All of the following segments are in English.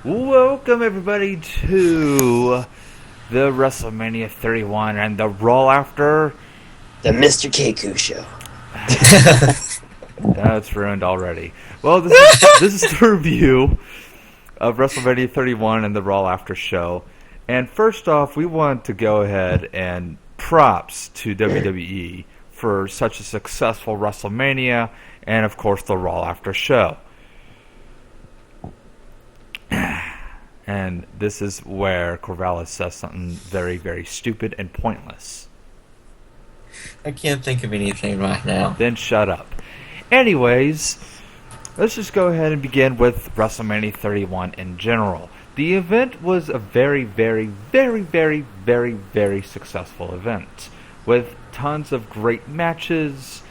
Welcome everybody to the WrestleMania 31 and the Raw after the Mrkcoo show. It's ruined already. Well, this is the review of WrestleMania 31 and the Raw after show. And first off, we want to go ahead and props to WWE for such a successful WrestleMania and of course the Raw after show. And this is where Corvalis says something very, very stupid and pointless. I can't think of anything right now. Then shut up. Anyways, let's just go ahead and begin with WrestleMania 31 in general. The event was a very, very, very, very, very, very successful event with tons of great matches,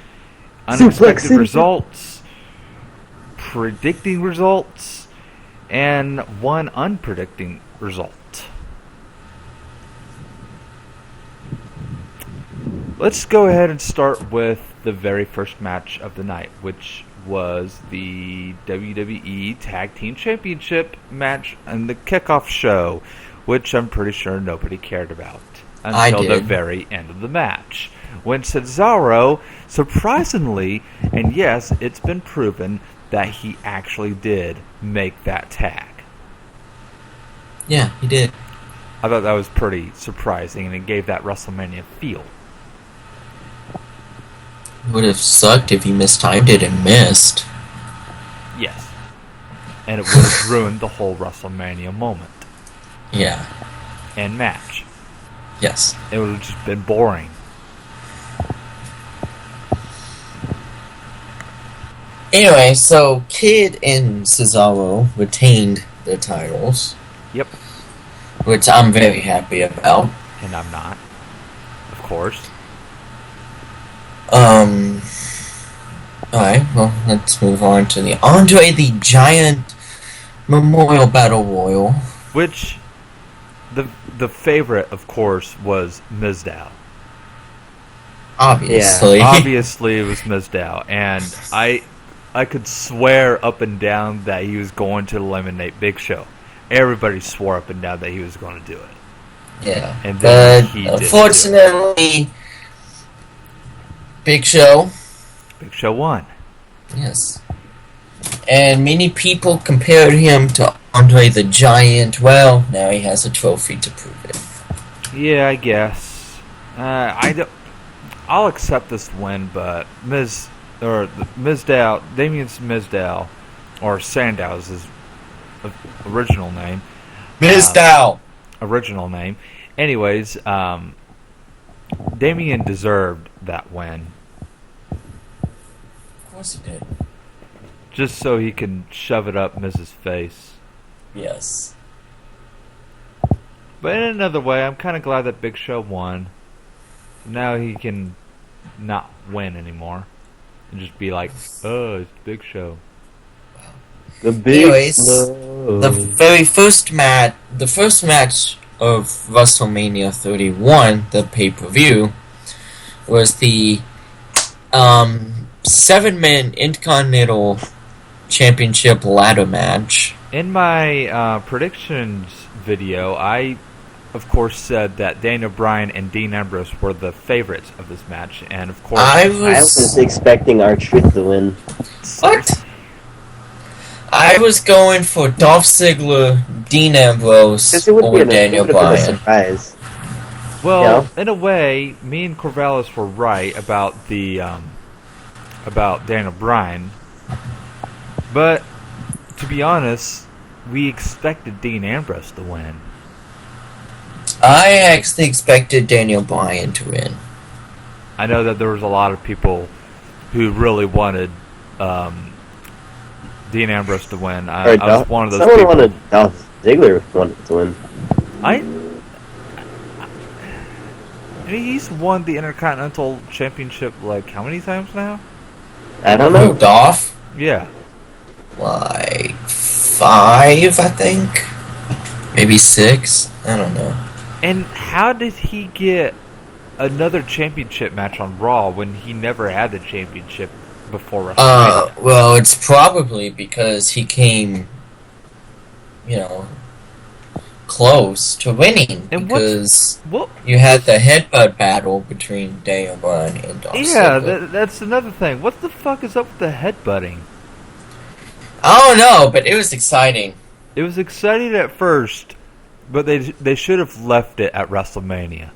unexpected results, predicting results, and one unpredicting result. Let's go ahead and start with the very first match of the night, which was the WWE Tag Team Championship match and the kickoff show, which I'm pretty sure nobody cared about until the very end of the match, when Cesaro, surprisingly, and yes, it's been proven that he actually did make that tag. Yeah, he did. I thought that was pretty surprising, and it gave that WrestleMania feel. It would have sucked if he mistimed it and missed. Yes. And it would have ruined the whole WrestleMania moment. Yeah. And match. Yes. It would have just been boring. Anyway, so Kid and Cesaro retained their titles. Yep. Which I'm very happy about. And I'm not. Of course. Alright, well, let's move on to the Andre the Giant Memorial Battle Royal. Which, the favorite, of course, was Mizdow. Obviously. Yeah, obviously it was Mizdow. And I could swear up and down that he was going to eliminate Big Show. Everybody swore up and down that he was going to do it. Yeah. And then he unfortunately, Big Show won. Yes. And many people compared him to Andre the Giant. Well, now he has a trophy to prove it. Yeah, I guess. I'll accept this win, but Damien Mizdow, or Sandow is his original name. Mizdow! Original name. Anyways, Damien deserved that win. Of course he did. Just so he can shove it up Miz's face. Yes. But in another way, I'm kind of glad that Big Show won. Now he can not win anymore. And just be like, oh, it's Big Show. The Big Show. The first match of WrestleMania 31, the pay-per-view, was the 7-man Intercontinental Championship ladder match. In my predictions video, I, of course, said that Daniel Bryan and Dean Ambrose were the favorites of this match, and of course... I was expecting R-Truth to win. What? I was going for Dolph Ziggler, Dean Ambrose, or Daniel Bryan. Surprise. Well, in a way, me and Corvalis were right about about Daniel Bryan, but to be honest, we expected Dean Ambrose to win. I actually expected Daniel Bryan to win. I know that there was a lot of people who really wanted Dean Ambrose to win. I was one of those people. Someone wanted Dolph Ziggler to win. I mean, he's won the Intercontinental Championship, like, how many times now? I don't know. Dolph? Yeah. Like 5, I think. Maybe 6. I don't know. And how did he get another championship match on Raw when he never had the championship before WrestleMania? Well, it's probably because he came close to winning And because what? you had the headbutt battle between Daniel Bryan and Dolph Yeah, Ziggler. that's another thing. What the fuck is up with the headbutting? I don't know, but it was exciting. It was exciting at first, but they should have left it at WrestleMania.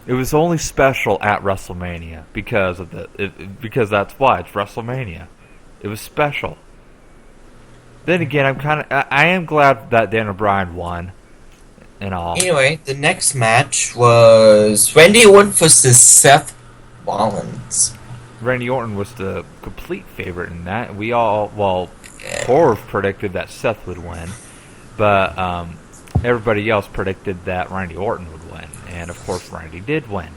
It was only special at WrestleMania because because that's why it's WrestleMania. It was special. Then again, I am glad that Daniel Bryan won, and all. Anyway, the next match was Randy Orton versus Seth Rollins. Randy Orton was the complete favorite in that. We all, Corv predicted that Seth would win, but everybody else predicted that Randy Orton would win, and of course Randy did win.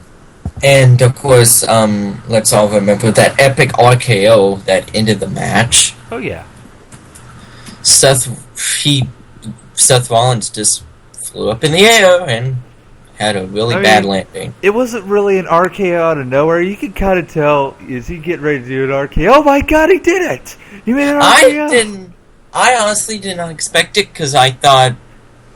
And of course, let's all remember that epic RKO that ended the match. Oh yeah. Seth Rollins just flew up in the air and had a really bad landing. It wasn't really an RKO out of nowhere. You could kind of tell, is he getting ready to do an RKO? Oh my god, he did it! He made an RKO! I honestly did not expect it because I thought,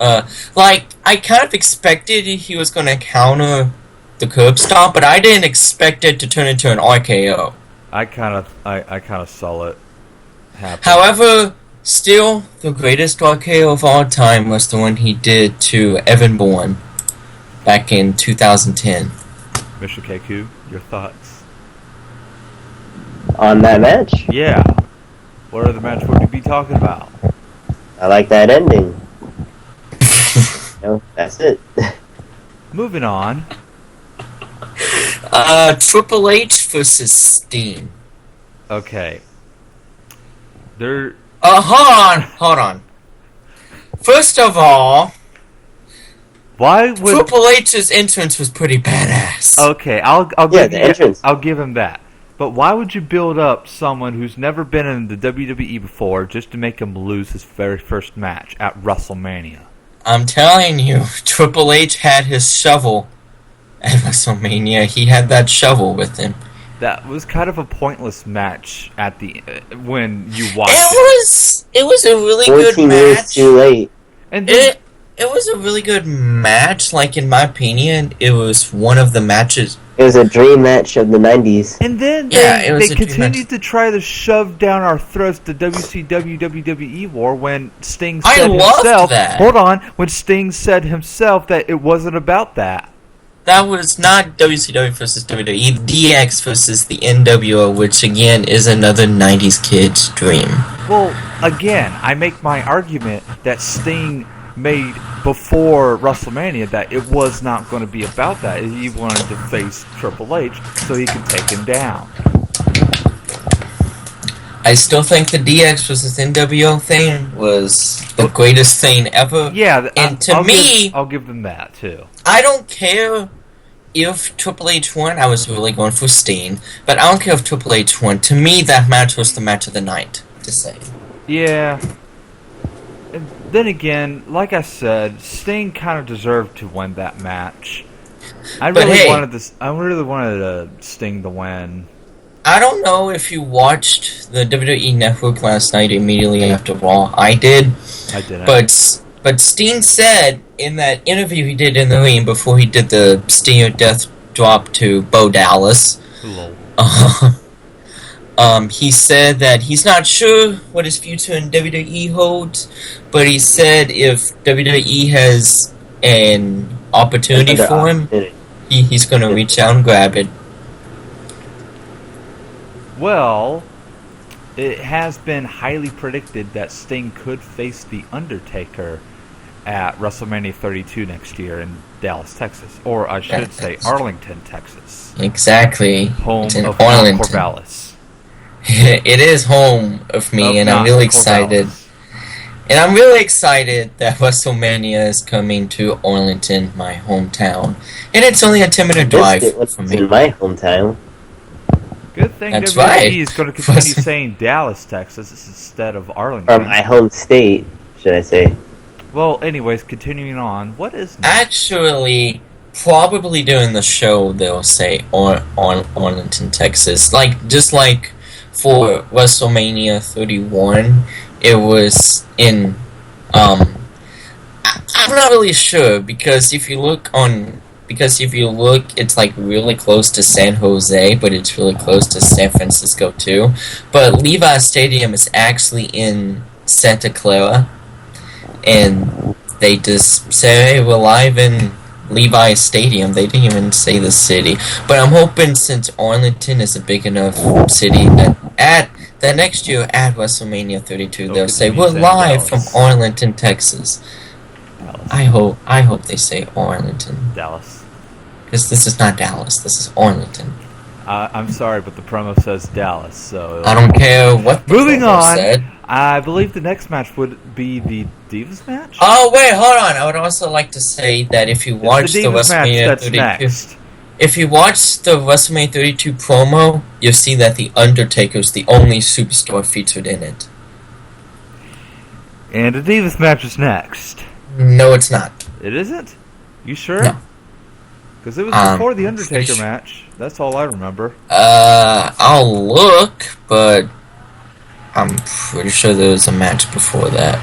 I kind of expected he was going to counter the curb stomp, but I didn't expect it to turn into an RKO. I kind of saw it happen. However, still, the greatest RKO of all time was the one he did to Evan Bourne back in 2010. Mr. Mrkcoo, your thoughts? On that match? Yeah. What other match would we be talking about? I like that ending. No, that's it. Moving on. Triple H versus Steen. Okay. There. Hold on. First of all, Why would Triple H's entrance was pretty badass. Okay, I'll Yeah, give the you, entrance. I'll give him that. But why would you build up someone who's never been in the WWE before just to make him lose his very first match at WrestleMania? I'm telling you, Triple H had his shovel at WrestleMania. He had that shovel with him. That was kind of a pointless match at the when you watched it. It was a really good 14 years match. too late. And then, It was a really good match. Like, in my opinion, it was one of the matches. It was a dream match of the 90s. and then Yeah, it was they a dream continued to try to shove down our throats the WCW WWE war when Sting said loved himself. that. Hold on, when Sting said himself that it wasn't about that. That was not WCW versus WWE. DX versus the NWO, which, again, is another 90s kid's dream. Well, again, I make my argument that Sting made before WrestleMania that it was not going to be about that. He wanted to face Triple H so he could take him down. I still think the DX versus NWO thing was the greatest thing ever. Yeah, And I'll give them that too. I don't care if Triple H won. I was really going for Steen, but I don't care if Triple H won. To me, that match was the match of the night. Just saying. Yeah. And then again, like I said, Sting kind of deserved to win that match. I really wanted Sting to win. I don't know if you watched the WWE Network last night immediately after Raw. I did. I didn't. But Steen said in that interview he did in the ring before he did the Stinger Death Drop to Bo Dallas, he said that he's not sure what his future in WWE holds, but he said if WWE has an opportunity for him, he's going to reach out and grab it. Well, it has been highly predicted that Sting could face The Undertaker at WrestleMania 32 next year in Dallas, Texas. Or I should say Arlington, Texas. Exactly. Home It's in of Arlington. Corvalis. It is home of me, and I'm really excited. Corvallis. And I'm really excited that WrestleMania is coming to Arlington, my hometown. And it's only a 10-minute drive from me. In my hometown. Good thing That's WWE right. is going to continue saying Dallas, Texas instead of Arlington. Or my home state, should I say. Well, anyways, continuing on, what is next? Actually, probably during the show they'll say Arlington, Texas. Just like for WrestleMania 31, it was in I'm not really sure because if you look, it's like really close to San Jose, but it's really close to San Francisco too. But Levi Stadium is actually in Santa Clara, and they just say, hey, we're live in Levi Stadium. They didn't even say the city. But I'm hoping since Arlington is a big enough city that next year at WrestleMania 32 they'll say we're live from Arlington, Texas. I hope they say Arlington. Dallas. Because this is not Dallas. This is Arlington. I'm sorry, but the promo says Dallas, so... I don't care what the Moving promo on, said. I believe the next match would be the Divas match? Oh, wait, hold on. I would also like to say that if you watch the WrestleMania 32... Next. If you watch the WrestleMania 32 promo, you'll see that The Undertaker's the only superstar featured in it. And the Divas match is next. No, it's not. It isn't? You sure? No. Because it was before the Undertaker match. That's all I remember. I'll look, but I'm pretty sure there was a match before that.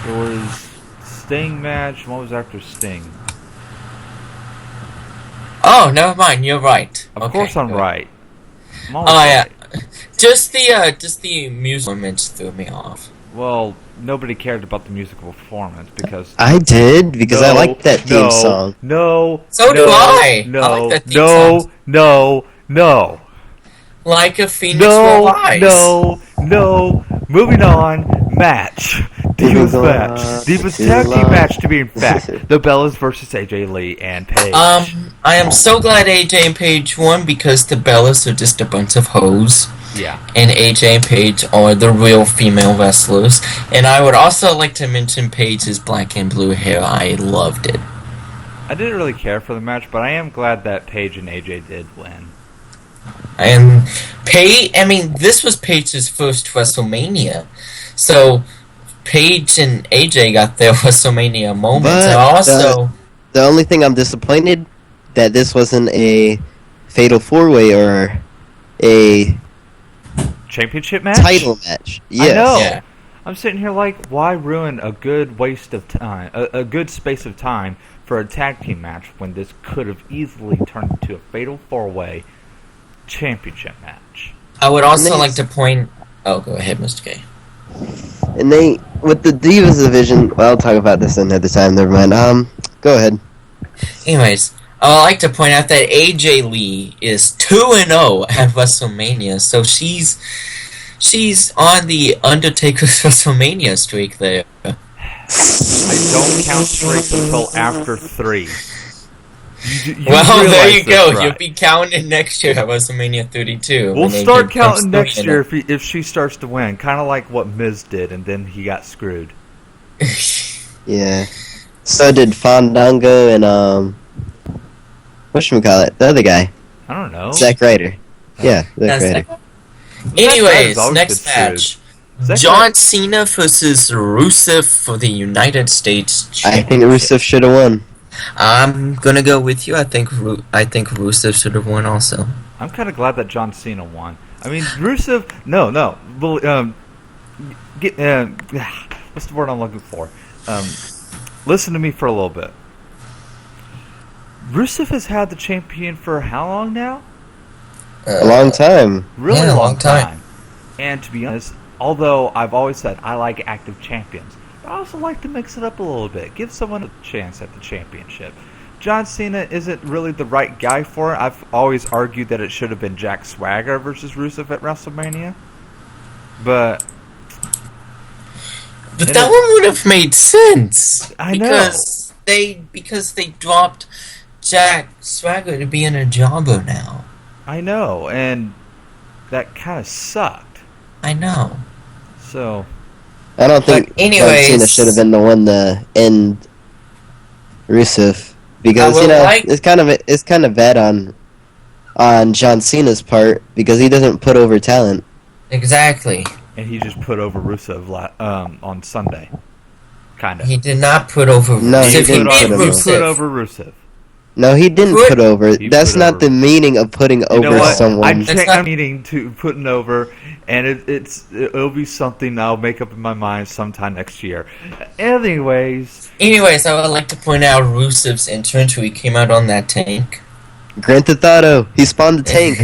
There was Sting match. What was after Sting? Oh, never mind. You're right. Of course I'm right. Yeah. Just the music performance threw me off. Well, nobody cared about the musical performance because... I did, because I like that theme song. So do I! No, I like that theme song. no. Like a phoenix will rise. No. Moving on. Match. Divas match. Divas tag team match to be in fact. The Bellas versus AJ Lee and Paige. I am so glad AJ and Paige won because the Bellas are just a bunch of hoes. Yeah. And AJ and Paige are the real female wrestlers. And I would also like to mention Paige's black and blue hair. I loved it. I didn't really care for the match, but I am glad that Paige and AJ did win. And Paige, I mean, this was Paige's first WrestleMania. So Paige and AJ got their WrestleMania moments. But and also, the only thing I'm disappointed that this wasn't a Fatal 4-Way or a championship match? Title match. Yes. I know. Yeah. I'm sitting here like, why ruin a good waste of time, a good space of time for a tag team match when this could have easily turned into a Fatal 4-Way championship match? I would also like to point... Oh, go ahead, Mr. K. And they, with the Divas division, well, I'll talk about this another time, never mind. Go ahead. Anyways, I would like to point out that AJ Lee is 2-0 at WrestleMania, so she's on the Undertaker's WrestleMania streak there. I don't count streaks until after 3. Well, there you go. Right. You'll be counting next year at WrestleMania 32. We'll start counting next year if she starts to win. Kind of like what Miz did, and then he got screwed. Yeah. So did Fandango and, whatchamacallit, the other guy. I don't know. Zack Ryder. Yeah, Zack Ryder. Anyways, next match. John Cena versus Rusev for the United States Championship. I think Rusev should have won. I'm gonna go with you. I think Rusev should have won also. I'm kind of glad that John Cena won. I mean, Rusev. No. What's the word I'm looking for? Listen to me for a little bit. Rusev has had the champion for how long now? A long time. Really long time. And to be honest, although I've always said I like active champions, I also like to mix it up a little bit. Give someone a chance at the championship. John Cena isn't really the right guy for it. I've always argued that it should have been Jack Swagger versus Rusev at WrestleMania. But that one would have made sense. I know. Because they dropped Jack Swagger to be in a jobber now. I know, and that kind of sucked. I know. So I don't think John Cena should have been the one to end Rusev because it's kind of bad on John Cena's part because he doesn't put over talent. Exactly. And he just put over Rusev on Sunday. Kind of. He did not put over Rusev. No, he put over Rusev. No, he didn't put over. That's not the meaning of putting over someone. I'm meaning to putting over, and it'll be something I'll make up in my mind sometime next year. Anyways, I would like to point out Rusev's entrance where he came out on that tank. Grand Theft Auto. He spawned the tank.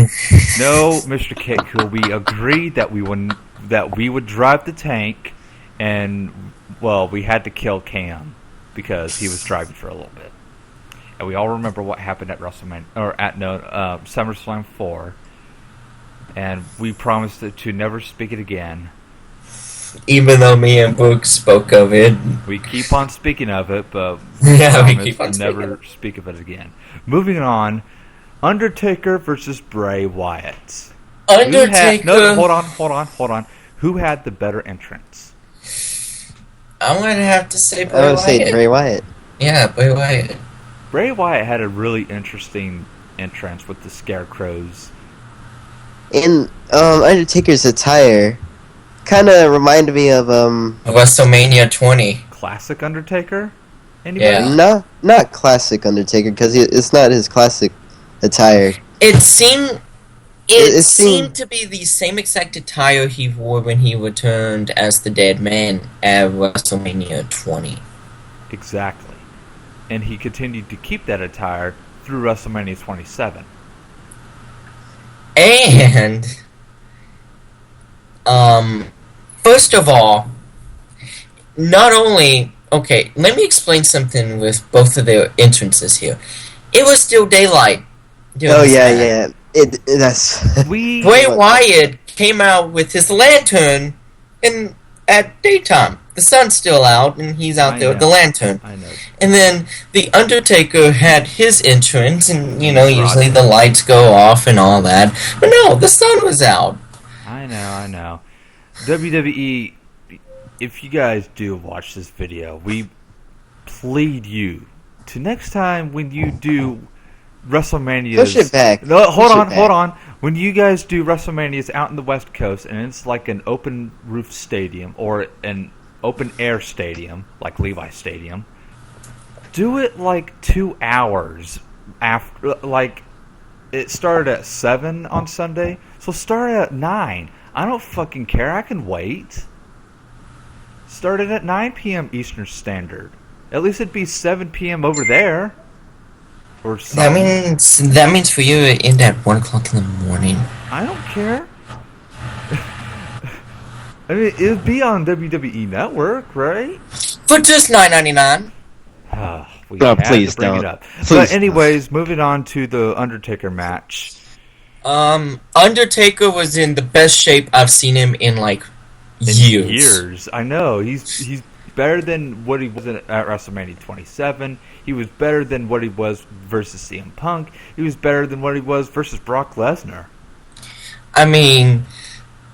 No, Mr. Mrkcoo, we agreed that we would drive the tank, and well, we had to kill Cam because he was driving for a little bit. And we all remember what happened at WrestleMania SummerSlam 4, and we promised to never speak it again. Even though me and Book spoke of it, we keep on speaking of it, but we keep on never speak of it again. Moving on, Undertaker versus Bray Wyatt. Undertaker. Hold on. Who had the better entrance? I'm gonna have to say Bray Wyatt. I would say Bray Wyatt. Yeah, Bray Wyatt. Bray Wyatt had a really interesting entrance with the scarecrows. And Undertaker's attire kind of reminded me of WrestleMania 20. Classic Undertaker? Anybody? Yeah. No, not classic Undertaker, because it's not his classic attire. It seemed to be the same exact attire he wore when he returned as the Dead Man at WrestleMania 20. Exactly. And he continued to keep that attire through WrestleMania 27. And, first of all, not only... Okay, let me explain something with both of their entrances here. It was still daylight. Oh, yeah. Bray Wyatt came out with his lantern at daytime. The sun's still out, and he's out there with the lantern. I know. And then the Undertaker had his entrance, and, usually the lights go off and all that. But no, the sun was out. I know. WWE, if you guys do watch this video, we plead you to next time when you do WrestleManias... Push it back. No, hold on. When you guys do WrestleManias out in the West Coast, and it's like an open roof stadium, or an open air stadium, like Levi Stadium, do it like 2 hours after, like, it started at 7 on Sunday, so start at 9. I don't fucking care, I can wait. Started at 9 p.m. Eastern Standard. At least it'd be 7 p.m. over there. Or something. That means for you it end at 1 o'clock in the morning. I don't care. I mean, it'd be on WWE Network, right? For just $9.99. Please don't. It up. But anyways, moving on to the Undertaker match. Undertaker was in the best shape I've seen him in years. I know. He's better than what he was at WrestleMania 27. He was better than what he was versus CM Punk. He was better than what he was versus Brock Lesnar. I mean,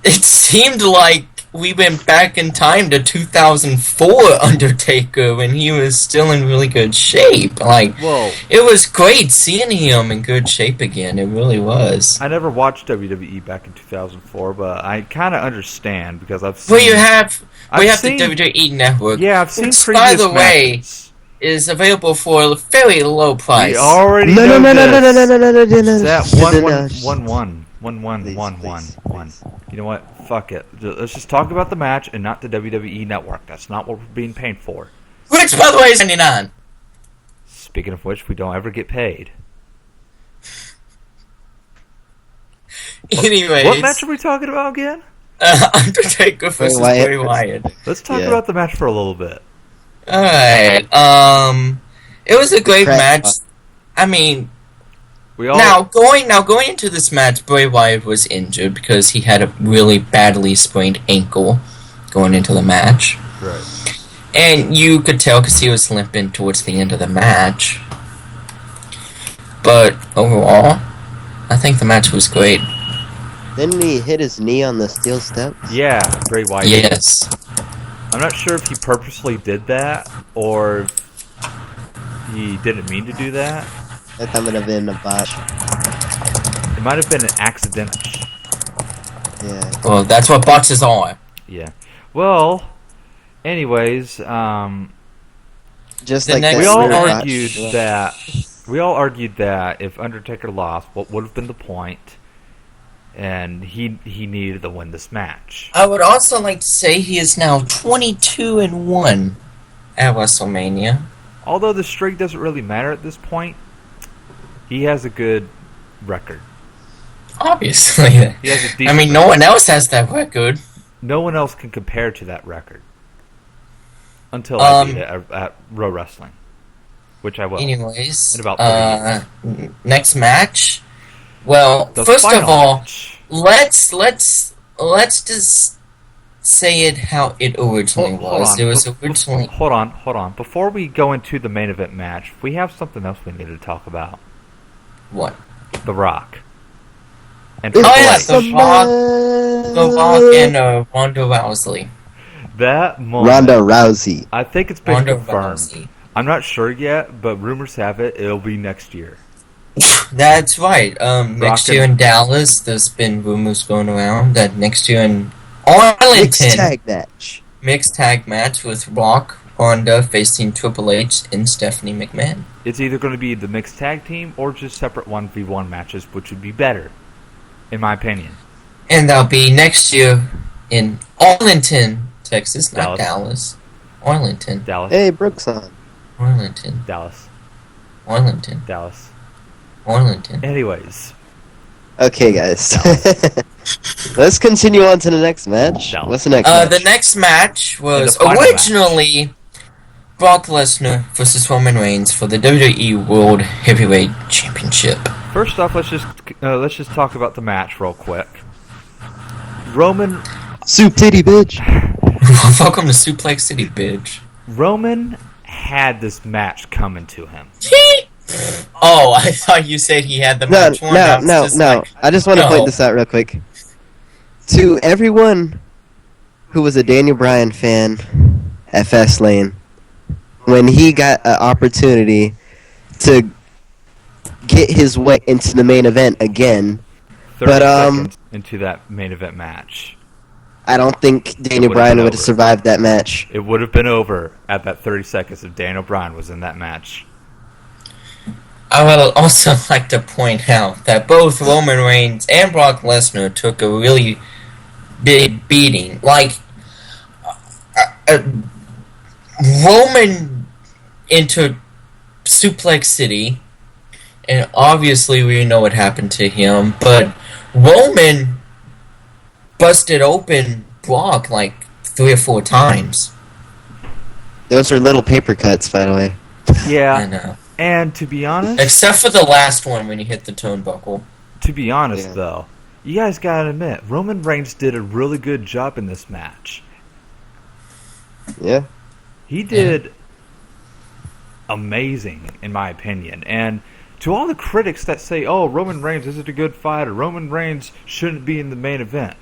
it seemed like we went back in time to 2004 Undertaker when he was still in really good shape. It was great seeing him in good shape again. It really was. I never watched WWE back in 2004, but I kind of understand because I've seen... We have the WWE Network. Yeah, I've seen previous by the way, matches. Is available for a very low price. We already No. That 1. You know what? Fuck it. Let's just talk about the match and not the WWE Network. That's not what we're being paid for. Which, by the way, is $99. Speaking of which, we don't ever get paid. Anyways, what match are we talking about again? Undertaker versus Bray Wyatt. Let's talk about the match for a little bit. Alright, it was a great match. I mean, now going into this match, Bray Wyatt was injured because he had a really badly sprained ankle going into the match. Right. And you could tell because he was limping towards the end of the match. But overall, I think the match was great. Didn't he hit his knee on the steel steps? Yeah, Bray Wyatt. Yes. I'm not sure if he purposely did that or if he didn't mean to do that. I thought it would have been a botch. It might have been an accident. Yeah. Well, that's what botches are. Yeah. Well, anyways, just like we all argued that We all argued that if Undertaker lost, what would have been the point? And he needed to win this match. I would also like to say he is now 22-1 at WrestleMania. Although the streak doesn't really matter at this point, he has a good record. Obviously. He has a I mean, no one else has that record. No one else can compare to that record. Until I beat it at Raw Wrestling. Which I will. Anyways, in about 30 years. Next match. Well, first of all, let's just say it how it originally was. It was originally. Hold on. Before we go into the main event match, we have something else we need to talk about. What? The Rock. And The Rock and Ronda Rousey. That moment, Ronda Rousey. I think it's been Ronda confirmed. Rousey. I'm not sure yet, but rumors have it'll be next year. That's right. Next year in Dallas, there's been rumors going around that next year in Arlington, mixed tag match with Rock, Ronda facing Triple H and Stephanie McMahon. It's either going to be the mixed tag team or just separate 1v1 matches, which would be better, in my opinion. And that'll be next year in Arlington, Texas, not Dallas. Arlington. Dallas. Hey, Brooks on. Arlington. Dallas. Arlington. Dallas. Arlington. Anyways. Okay, guys. Let's continue on to the next match. Dallas. What's the next match? The next match was originally Brock Lesnar versus Roman Reigns for the WWE World Heavyweight Championship. First off, let's just talk about the match real quick. Roman... Soup titty, bitch. Welcome to Suplex City, bitch. Roman had this match coming to him. Oh, I thought you said he had the match won. No. I just want to point this out real quick. To everyone who was a Daniel Bryan fan at Fastlane, when he got an opportunity to get his way into the main event again, 30 seconds into that main event match. I don't think Daniel Bryan would have survived that match. It would have been over at that 30 seconds if Daniel Bryan was in that match. I would also like to point out that both Roman Reigns and Brock Lesnar took a really big beating. Like, Roman entered Suplex City, and obviously we know what happened to him, but Roman busted open Brock like 3 or 4 times. Those are little paper cuts, by the way. Yeah. I know. And to be honest... Except for the last one when he hit the turnbuckle. To be honest, though, you guys gotta admit, Roman Reigns did a really good job in this match. Yeah. He did amazing, in my opinion. And to all the critics that say, oh, Roman Reigns isn't a good fighter, Roman Reigns shouldn't be in the main event.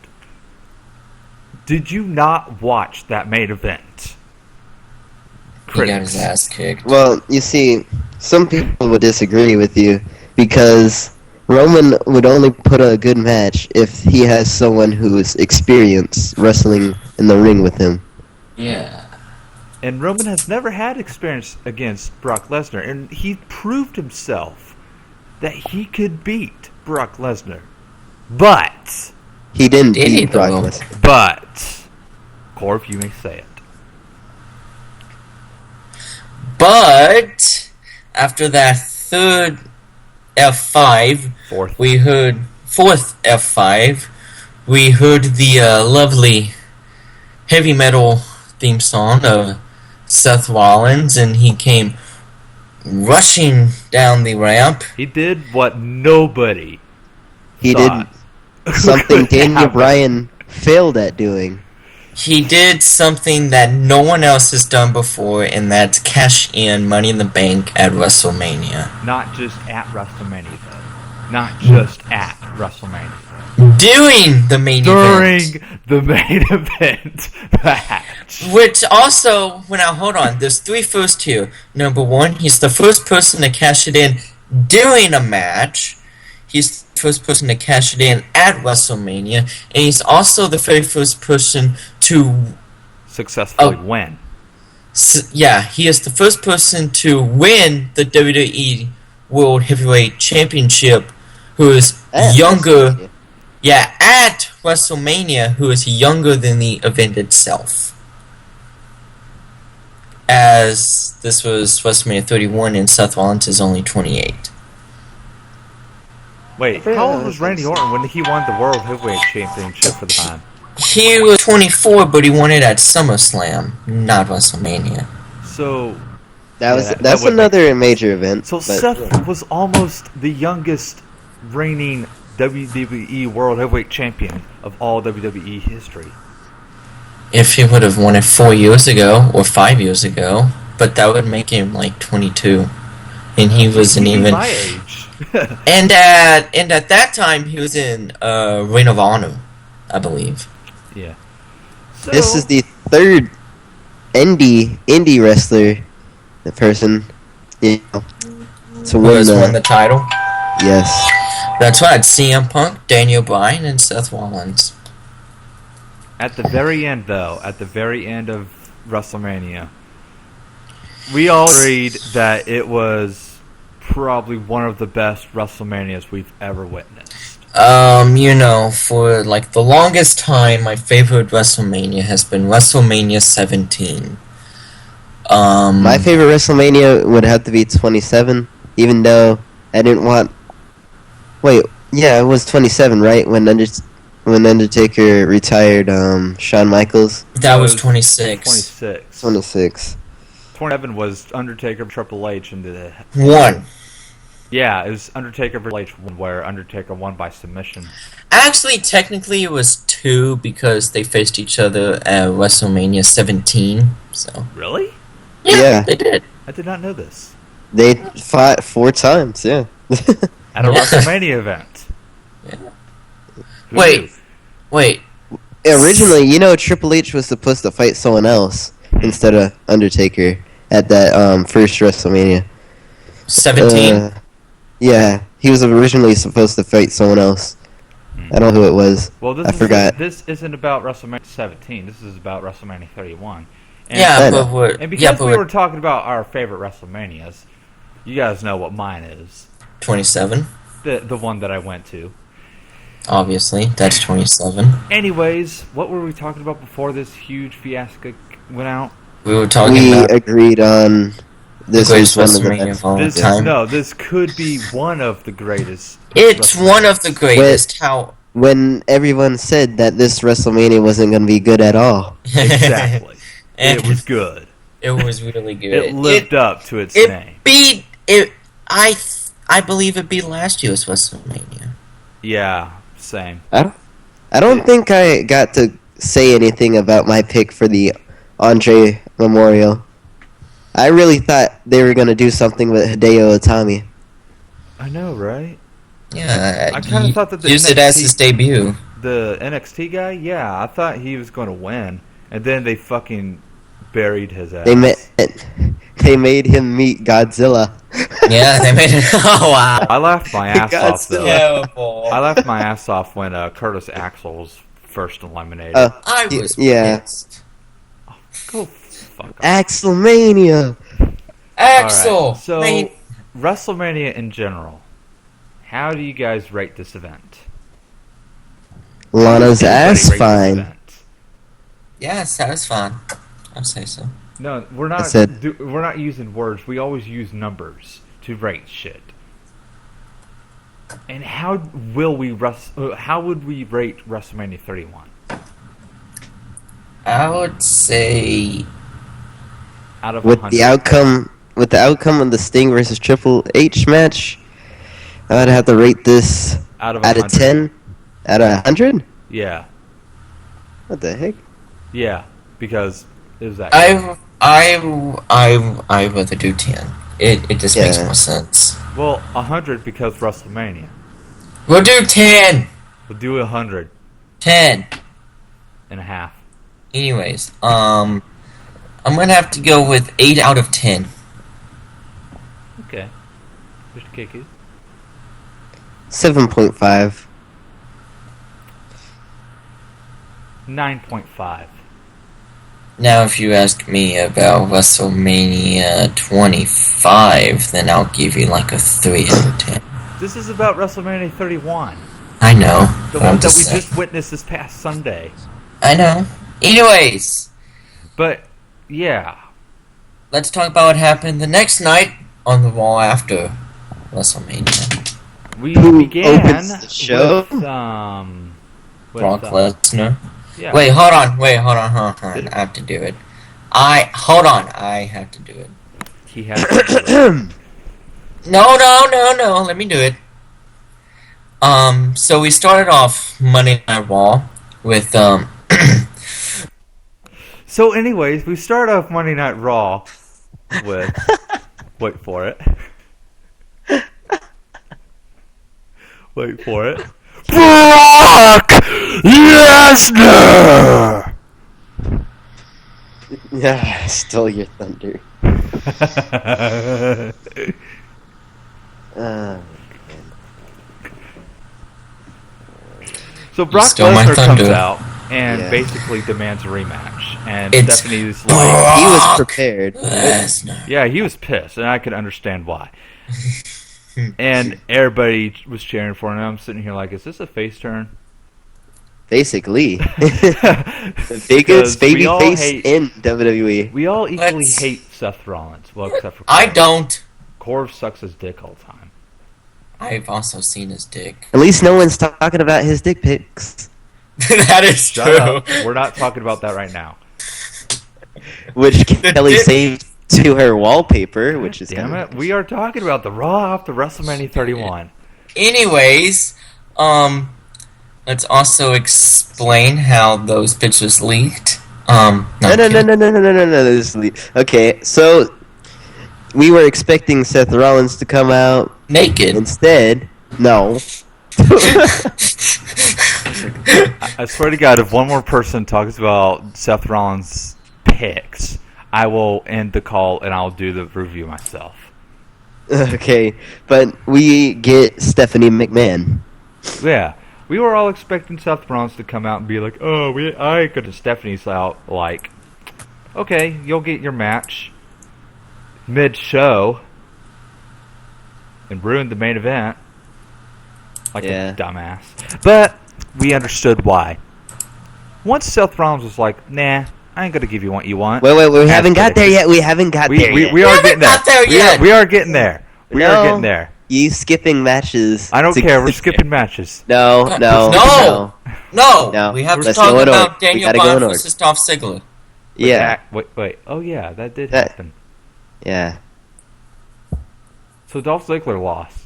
Did you not watch that main event? He got his ass kicked. Well, you see, some people would disagree with you because Roman would only put a good match if he has someone who is experienced wrestling in the ring with him. Yeah. And Roman has never had experience against Brock Lesnar, and he proved himself that he could beat Brock Lesnar. But... He didn't beat Brock Lesnar. But... Corv, you may say it. But after that third F5, fourth F5, we heard the lovely heavy metal theme song of Seth Rollins, and he came rushing down the ramp. He did what nobody did something Daniel Bryan failed at doing. He did something that no one else has done before, and that's cash in Money in the Bank at WrestleMania. Not just at WrestleMania, though. Not just at WrestleMania. During the main event. During the main event match. Which also, hold on, there's 3 firsts here. Number 1, he's the first person to cash it in during a match. He's the first person to cash it in at WrestleMania, and he's also the very first person to successfully win. He is the first person to win the WWE World Heavyweight Championship, who is younger. Yeah, at WrestleMania, who is younger than the event itself. As this was WrestleMania 31 and Seth Rollins is only 28. Wait, how old was Randy Orton when he won the World Heavyweight Championship for the time? He was 24, but he won it at SummerSlam, not WrestleMania. So that's another major event. So Seth was almost the youngest reigning WWE World Heavyweight Champion of all WWE history. If he would have won it 4 years ago or 5 years ago, but that would make him like 22, and he wasn't even my age. and at that time he was in Ring of Honor, I believe. Yeah. So, this is the third indie wrestler, the person, to win the title. Yes. That's right. CM Punk, Daniel Bryan, and Seth Rollins. At the very end, though, at the very end of WrestleMania, we all agreed that it was probably one of the best WrestleManias we've ever witnessed. For like the longest time, my favorite WrestleMania has been WrestleMania 17. My favorite WrestleMania would have to be 27, even though I didn't want... Wait, yeah, it was 27, right? When Undertaker retired Shawn Michaels? That was 26. 26. 27 was Undertaker, Triple H, and the... 1. Yeah, it was Undertaker vs. H, where Undertaker won by submission. Actually, technically it was 2 because they faced each other at WrestleMania 17. So really? Yeah, they did. I did not know this. They fought 4 times, yeah. At a WrestleMania event. Yeah. Wait. Originally, Triple H was supposed to fight someone else instead of Undertaker at that first WrestleMania. 17? Yeah, he was originally supposed to fight someone else. I don't know who it was. Well, I forgot. This isn't about WrestleMania 17. This is about WrestleMania 31. And, But we were talking about our favorite WrestleManias, you guys know what mine is. 27. The one that I went to. Obviously, that's 27. Anyways, what were we talking about before this huge fiasco went out? We agreed on this greatest WrestleMania of all time. No, this could be one of the greatest. It's one of the greatest. When everyone said that this WrestleMania wasn't going to be good at all. Exactly. It was good. It was really good. It lived up to its name. I believe it beat last year's WrestleMania. Yeah, same. I don't think I got to say anything about my pick for the Andre Memorial. I really thought they were going to do something with Hideo Itami. I know, right? Yeah, I kind of thought that used it as his debut. The NXT guy, yeah, I thought he was going to win, and then they fucking buried his ass. They made him meet Godzilla. Yeah, they made it. Oh wow! I laughed my ass off though. Terrible. I laughed my ass off when Curtis Axel was first eliminated. I was pissed. Oh, go fuck off. Axelmania. Axel. Right, so WrestleMania in general. How do you guys rate this event? Lana's ass fine. Yes, that was fine. I'd say so. No, we're not. We're not using words. We always use numbers to rate shit. And how would we rate WrestleMania 31? I would say out of with 100. the outcome of the Sting versus Triple H match, I would have to rate this out of 10, out of 100. Yeah. What the heck? Yeah, because it was that. I rather do 10. It just makes more sense. Well, 100 because WrestleMania. We'll do 10. We'll do 100. 10 and a half. Anyways, I'm gonna have to go with 8 out of 10. Okay, Mr. Kiku. 7.5. 9.5. Now, if you ask me about WrestleMania 25, then I'll give you like a 3 out of 10. This is about WrestleMania 31. I know. The one that we just witnessed this past Sunday. I know. Anyways. But, yeah. Let's talk about what happened the next night on the Raw after WrestleMania. We began the show? with Brock Lesnar. Yeah. Wait, hold on. I have to do it. I have to do it. He has to do it. No. Let me do it. So we started off Monday Night Raw with So, anyways, we start off Monday Night Raw with wait for it. Wait for it. Brock Lesnar! Yeah, stole your thunder. So Brock Lesnar comes out and basically demands a rematch. And Stephanie's like... He was prepared. Yeah, he was pissed, and I could understand why. And everybody was cheering for him, and I'm sitting here like, is this a face turn? Basically. The biggest baby face in WWE. We all equally hate Seth Rollins. Well, except for Corv. I don't. Corv sucks his dick all the time. I've also seen his dick. At least no one's talking about his dick pics. That is true. We're not talking about that right now. Which Kelly saved to her wallpaper, which is damn it. We are talking about the Raw after WrestleMania 31. Anyways, let's also explain how those pictures leaked. No. This okay, so we were expecting Seth Rollins to come out naked. Instead, no. I swear to God, if one more person talks about Seth Rollins' pics, I will end the call and I'll do the review myself. Okay, but we get Stephanie McMahon. Yeah, we were all expecting Seth Rollins to come out and be like, "Oh, I ain't gonna." Stephanie's out like, "Okay, you'll get your match mid-show," and ruined the main event like a dumbass. But we understood why. Once Seth Rollins was like, "Nah, I ain't gonna give you what you want." Wait, we haven't got there yet. We haven't got there yet. We are getting there. We are getting there. We are getting there. You skipping matches. I don't care. We're skipping matches. No. We have to talk about Daniel Bryan versus Dolph Ziggler. Yeah. Wait. Oh, yeah, that did happen. Yeah. So Dolph Ziggler lost.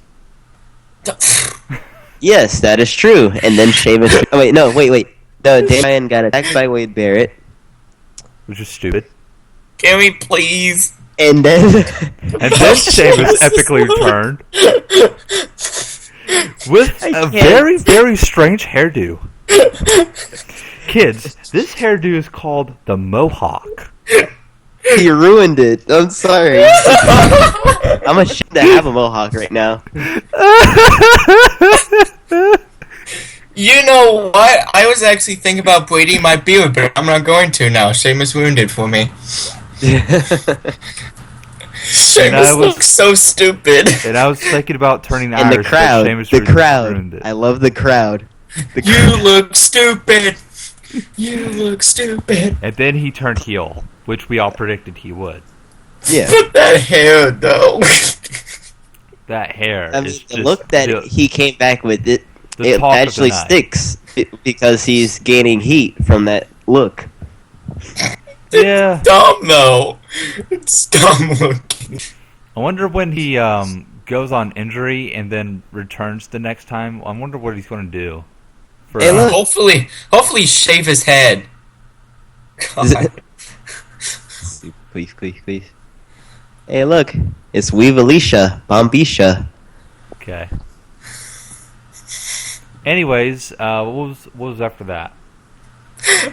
Yes, that is true. And then Sheamus... wait. No, Daniel Bryan got attacked by Wade Barrett. Which is stupid. Can we please... And then Sheamus epically returned with a very, very strange hairdo. Kids, this hairdo is called the Mohawk. You ruined it. I'm sorry. I'm ashamed to have a Mohawk right now. You know what? I was actually thinking about braiding my beard, but I'm not going to now. Sheamus ruined it for me. Sheamus looks so stupid. And I was thinking about turning and Irish, the crowd. I love the crowd. You look stupid. You look stupid. And then he turned heel, which we all predicted he would. Yeah. But that hair, though. That hair. I mean, is the just look that he came back with, it actually sticks because he's gaining heat from that look. Yeah. It's dumb, though. It's dumb looking. I wonder when he goes on injury and then returns the next time. I wonder what he's going to do. Hey, look. Hopefully shave his head. God. Please. Hey, look. It's Weevalisha, Bombisha. Okay. Anyways, what was after that?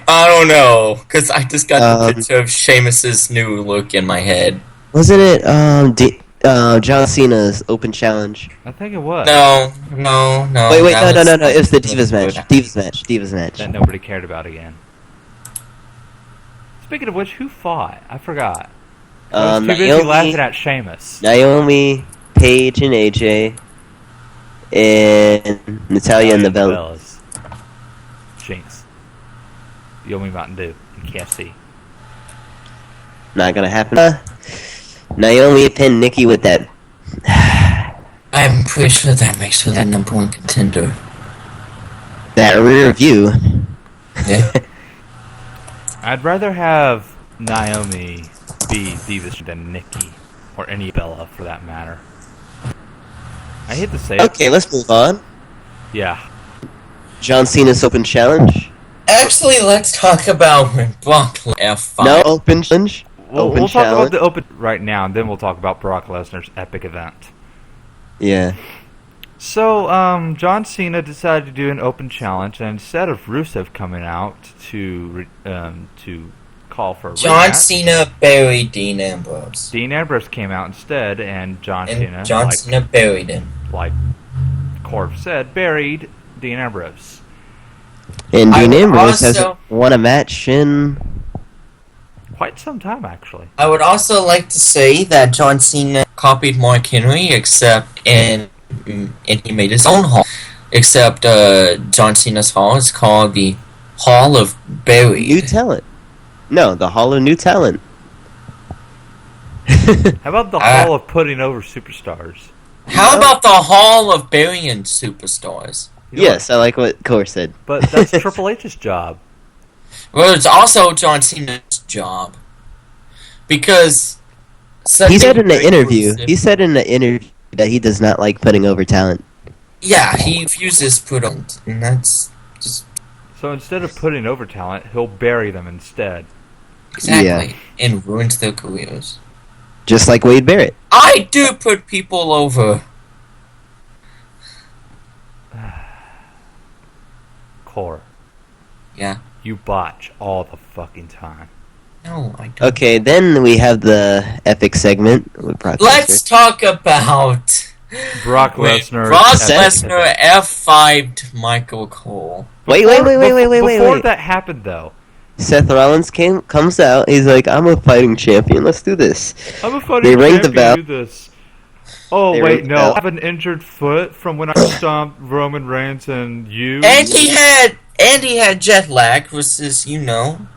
I don't know, because I just got the picture of Sheamus's new look in my head. Wasn't it John Cena's Open Challenge? I think it was. No. Wait, no. It was the Divas match. That nobody cared about again. speaking of which, who fought? I forgot. I was too busy laughing at Sheamus. Naomi, Paige, and AJ, and Natalya and the Bellas. Jinx. You owe me Mountain Dew and KFC. Not gonna happen. Naomi pinned Nikki with that. I'm pretty sure that makes her the #1 contender. That rear view. Yeah. I'd rather have Naomi be Divas than Nikki, or any Bella for that matter. I hate to say it. Okay, let's move on. Yeah. John Cena's Open Challenge. Actually, let's talk about when Brock F5. No Open Challenge. We'll talk about the Open right now, and then we'll talk about Brock Lesnar's epic event. Yeah. So, John Cena decided to do an Open Challenge, and instead of Rusev coming out to call for a John rematch, Cena buried Dean Ambrose. Dean Ambrose came out instead, and John Cena buried him. Like Corv said, buried Dean Ambrose. And Dean Ambrose has won a match in quite some time, actually. I would also like to say that John Cena copied Mark Henry, and he made his own hall. Except John Cena's hall is called the Hall of Buried. New Talent. No, the Hall of New Talent. How about the Hall of Putting Over Superstars? How about the Hall of Burying Superstars? Yes, I like what Cor said. But that's Triple H's job. Well, it's also John Cena's job. Because he said in the interview that he does not like putting over talent. Yeah, he refuses to put on, and that's just... So instead of putting over talent, he'll bury them instead. Exactly. Yeah. And ruins their careers. Just like Wade Barrett. I do put people over. Core. Yeah? You botch all the fucking time. No, I don't. Okay, then we have the epic segment with Brock Lesnar. Let's talk about... Brock Lesnar. Brock Lesnar F5'd Michael Cole. Wait. Before that happened, though. Seth Rollins comes out. He's like, I'm a fighting champion. Let's do this. I'm a fighting champion. They ring the bell. Do this. Oh, wait, no. I have an injured foot from when I stomped Roman Reigns and you. And he had jet lag, versus, you know.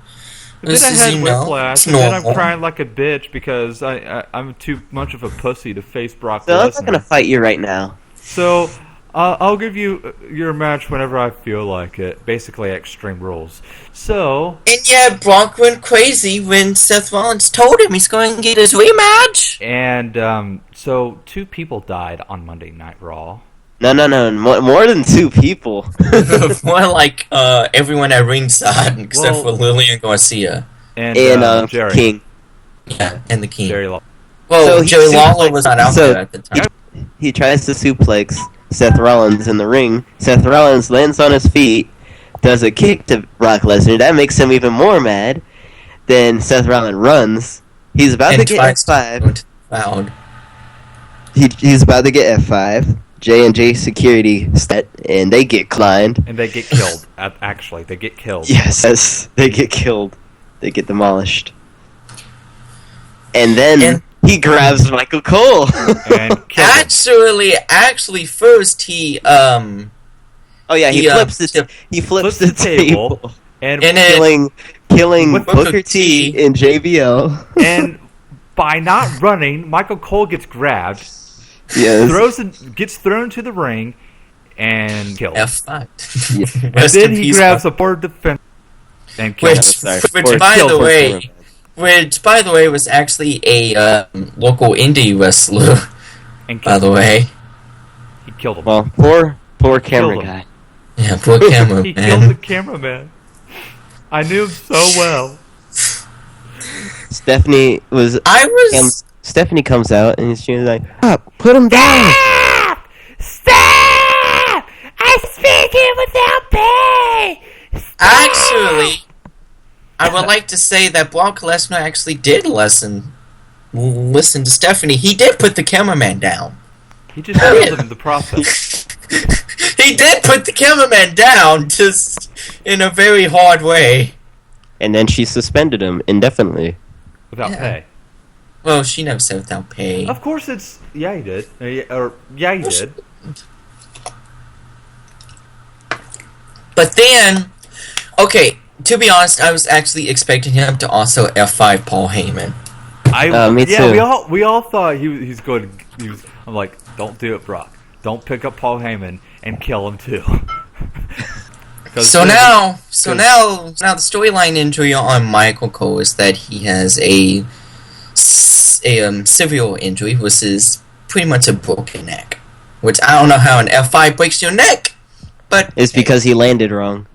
Then I had whiplash, and then I'm crying like a bitch because I'm too much of a pussy to face Brock Lesnar. I'm not going to fight you right now. So, I'll give you your match whenever I feel like it. Basically, Extreme Rules. So... And yeah, Brock went crazy when Seth Rollins told him he's going to get his rematch. And, so 2 people died on Monday Night Raw. No. More than 2 people. More like everyone at ringside, except for Lillian Garcia. And Jerry. King. Yeah, and the King. Jerry Lawler. Well, so Jerry Lawler was not out there at the time. He tries to suplex Seth Rollins in the ring. Seth Rollins lands on his feet, does a kick to Brock Lesnar. That makes him even more mad. Then Seth Rollins runs. He's about to get F5. He's about to get F5. J&J security set, and they get climbed. And they get killed. Actually, they get killed. Yes, they get killed. They get demolished. And then he grabs Michael Cole. And Actually, first he oh yeah, he flips the table. And killing Booker T and JBL. And by not running, Michael Cole gets grabbed. Yes. Gets thrown to the ring and killed. F5. And then he grabs a poor defense and kills him. Which, by the way, was actually a local indie wrestler. By the way, he killed him. Well, poor camera guy. Yeah, poor camera. He killed the cameraman. I knew him so well. Stephanie comes out and she's like, put him down! Stop! I'm speaking without pay! Stop! Actually, I would like to say that Brock Lesnar actually did listen to Stephanie. He did put the cameraman down. He just killed him in the process. He did put the cameraman down, just in a very hard way. And then she suspended him indefinitely. Without pay. Well, she never said without pay. Of course it's... Yeah, he did. He did. But then... Okay, to be honest, I was actually expecting him to also F5 Paul Heyman. Me too. Yeah, we all thought he's going to... I'm like, don't do it, Brock. Don't pick up Paul Heyman and kill him too. So now the storyline injury on Michael Cole is that he has a severe injury, which is pretty much a broken neck. Which I don't know how an F5 breaks your neck, but it's because he landed wrong.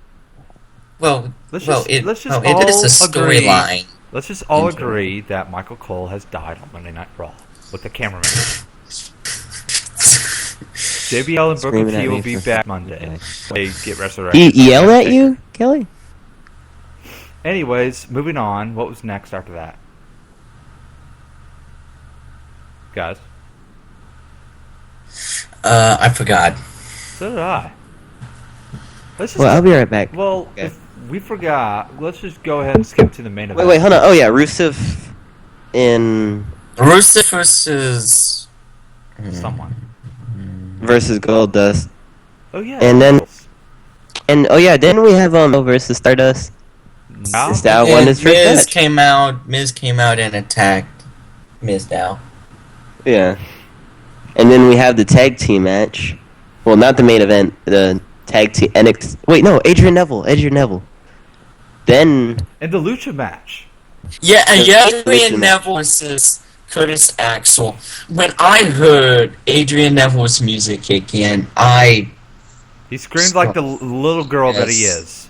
It is a storyline. Let's just all agree that Michael Cole has died on Monday Night Raw with the cameraman. JBL and Booker T will be back Monday. They get resurrected. He yelled at you, Kelly? Anyways, moving on. What was next after that? Guys? I forgot. So did I. I'll be right back. Well, if we forgot, let's just go ahead and skip to the main event. Wait, hold on. Oh, yeah, Rusev in... Rusev versus... someone. Versus Goldust. Oh, yeah. And then... And, oh, yeah, didn't we have versus Stardust? No. Mizdow won his first match. Miz came out and attacked Mizdow. Yeah. And then we have the tag team match. Well, not the main event. The tag team... Wait, no, Adrian Neville. Then... And the Lucha match. Yeah, Adrian Neville versus Curtis Axel. When I heard Adrian Neville's music kick in, He screamed like the little girl that he is.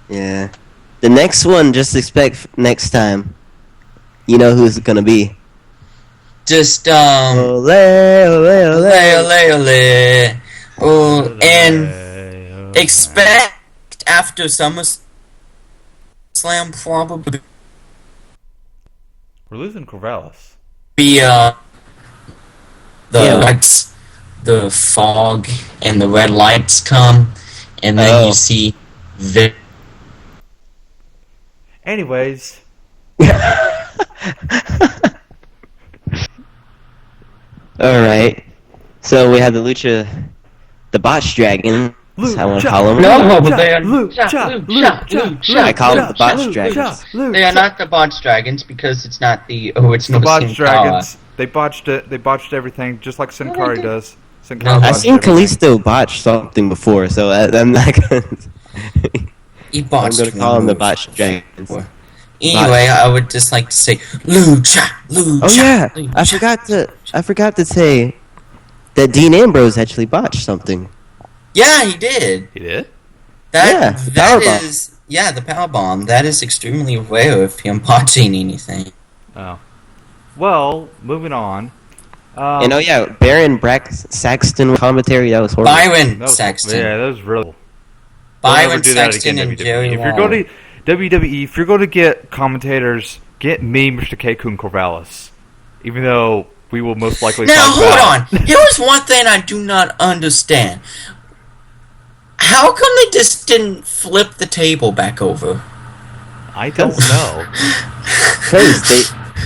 Yeah. The next one, just expect next time. You know who it's gonna be. Just, Ole, ole, ole. Oh, and expect after SummerSlam probably We're losing Corvalis. Be lights, the fog and the red lights come, and then you see the. Anyways. Alright. So we have the Lucha, the Botch Dragon. That's how I want to call them. No, they are Lucha. I call them the Botch Dragons. They are not the Botch Dragons because it's not the original the Botch Sin Dragons. They botched it. They botched everything, just like Sin Cara does. I've seen Kalisto botch something before, so I'm not gonna. He botched. I'm gonna call them the Botch Dragons. Anyway, I would just like to say Lucha. Oh yeah, Lucha. I forgot to say that Dean Ambrose actually botched something. Yeah, he did. He did? The powerbomb. That is extremely rare of him botching anything. Oh. Well, moving on. And Baron Saxton commentary, that was horrible. Byron Saxton. Yeah, that was really cool. Byron Saxton and Jerry If you're going to WWE, if you're going to get commentators, get me, Mrkcoo, and Corvalis. Even though we will most likely now, talk about... hold on. Here's one thing I do not understand. How come they just didn't flip the table back over? I don't know.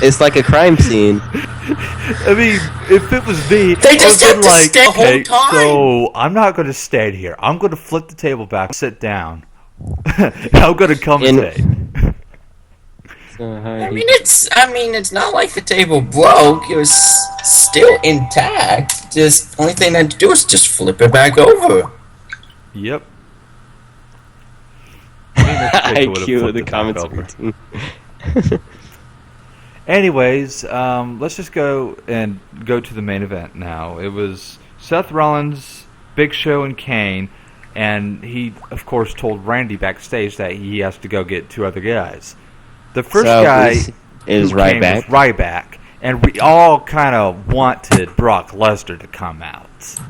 It's like a crime scene. I mean, if it was me, they just have to stay the whole time. So I'm not going to stand here. I'm going to flip the table back, sit down. I'm going to commentate. I mean, it's not like the table broke. It was still intact. Just only thing I had to do is just flip it back over. Yep. IQ of the commentary. Anyways, let's just go to the main event now. It was Seth Rollins, Big Show, and Kane, and he, of course, told Randy backstage that he has to go get two other guys. The first guy is Ryback, and we all kind of wanted Brock Lesnar to come out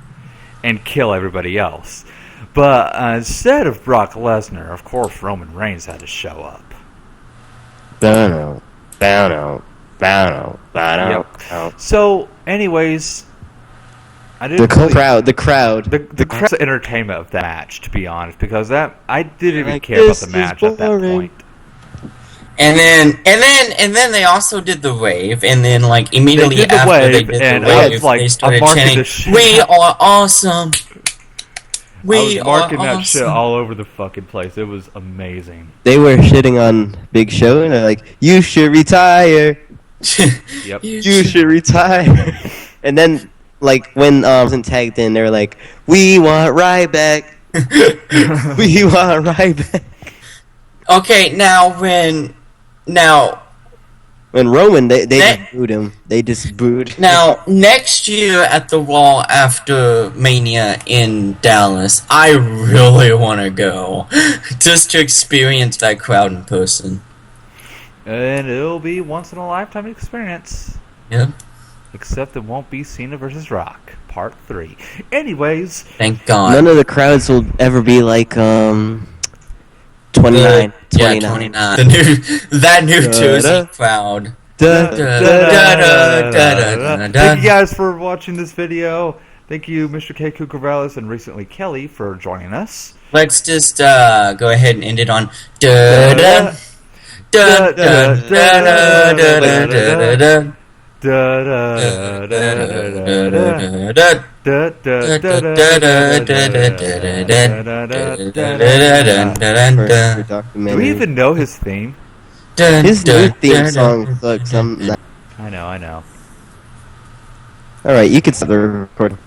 and kill everybody else. But instead of Brock Lesnar, of course, Roman Reigns had to show up. Yep. So, anyways, the crowd. The crowd's entertainment of that match, to be honest, because I didn't even care about the match at that point. And then they also did the wave, and then like immediately after they did the wave, they started chanting, "We are awesome." I was marking that shit all over the fucking place. It was amazing. They were shitting on Big Show, and they're like, "You should retire." Yep. You should retire. And then, like, when wasn't tagged in, they were like, "We want Ryback." We want Ryback. Okay, when Roman, they just booed him. They just booed. Now, next year at the Raw after Mania in Dallas, I really want to go. Just to experience that crowd in person. And it'll be once-in-a-lifetime experience. Yeah. Except it won't be Cena versus Rock, Part 3. Anyways. Thank God. None of the crowds will ever be like, 29. Yeah, 29. That New Jersey crowd. Thank you guys for watching this video. Thank you, Mr. K. Corvalis and recently Kelly for joining us. Let's just go ahead and end it on da-da. Do we even know his theme? His new theme song sucks. I know. Alright, you can stop the recording.